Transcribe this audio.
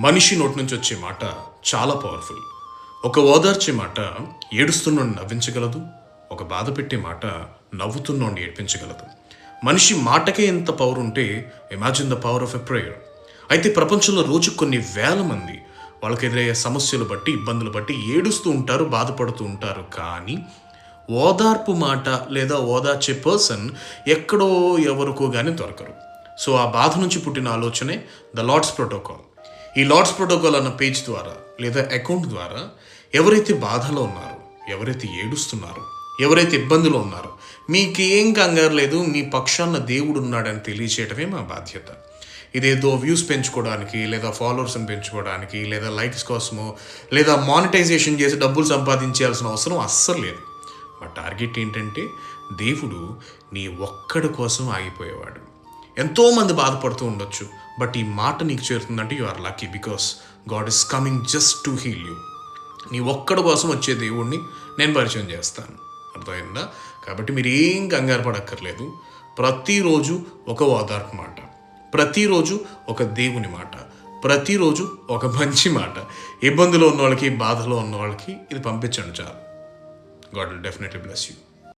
మనిషి నోటి నుంచి వచ్చే మాట చాలా పవర్ఫుల్. ఒక ఓదార్చే మాట ఏడుస్తున్నోడిని నవ్వించగలదు. ఒక బాధ పెట్టే మాట నవ్వుతున్నోడిని ఏడ్పించగలదు. మనిషి మాటకే ఎంత పవర్ ఉంటే imagine the power of a prayer. అయితే ప్రపంచంలో రోజు కొన్ని వేల మంది వాళ్ళకి ఎదురయ్యే సమస్యలు బట్టి, ఇబ్బందులు బట్టి ఏడుస్తూ ఉంటారు, బాధపడుతూ ఉంటారు. కానీ ఓదార్పు మాట లేదా ఓదార్చే పర్సన్ ఎక్కడో ఎవరికో కానీ దొరకరు. సో ఆ బాధ నుంచి పుట్టిన ఆలోచనే ద లార్డ్స్ ప్రోటోకాల్. ఈ లార్డ్స్ ప్రోటోకాల్ అన్న పేజ్ ద్వారా లేదా అకౌంట్ ద్వారా ఎవరైతే బాధలో ఉన్నారో, ఎవరైతే ఏడుస్తున్నారో, ఎవరైతే ఇబ్బందులో ఉన్నారో, మీకేం కంగారు లేదు, మీ పక్షాన దేవుడు ఉన్నాడని తెలియచేయటమే మా బాధ్యత. ఇదేదో వ్యూస్ పెంచుకోవడానికి, లేదా ఫాలోవర్స్ని పెంచుకోవడానికి, లేదా లైక్స్ కోసమో, లేదా మానిటైజేషన్ చేసి డబ్బులు సంపాదించాల్సిన అవసరం అస్సలు లేదు. మా టార్గెట్ ఏంటంటే దేవుడు నీ ఒక్కడి కోసం ఆగిపోయేవాడు. ఎంతోమంది బాధపడుతూ ఉండొచ్చు, బట్ ఈ మాట నీకు చేరుతుందంటే you are lucky, because God is coming just to heal you. నీ ఒక్కడి కోసం వచ్చే దేవుణ్ణి నేను పరిచయం చేస్తాను. అర్థమైందా? కాబట్టి మీరు ఏం కంగారు పడక్కర్లేదు. ప్రతిరోజు ఒక ఓదార్పు మాట, ప్రతిరోజు ఒక దేవుని మాట, ప్రతిరోజు ఒక మంచి మాట. ఇబ్బందులో ఉన్న వాళ్ళకి, బాధలో ఉన్న వాళ్ళకి ఇది పంపించండి చాలు. God will definitely bless you.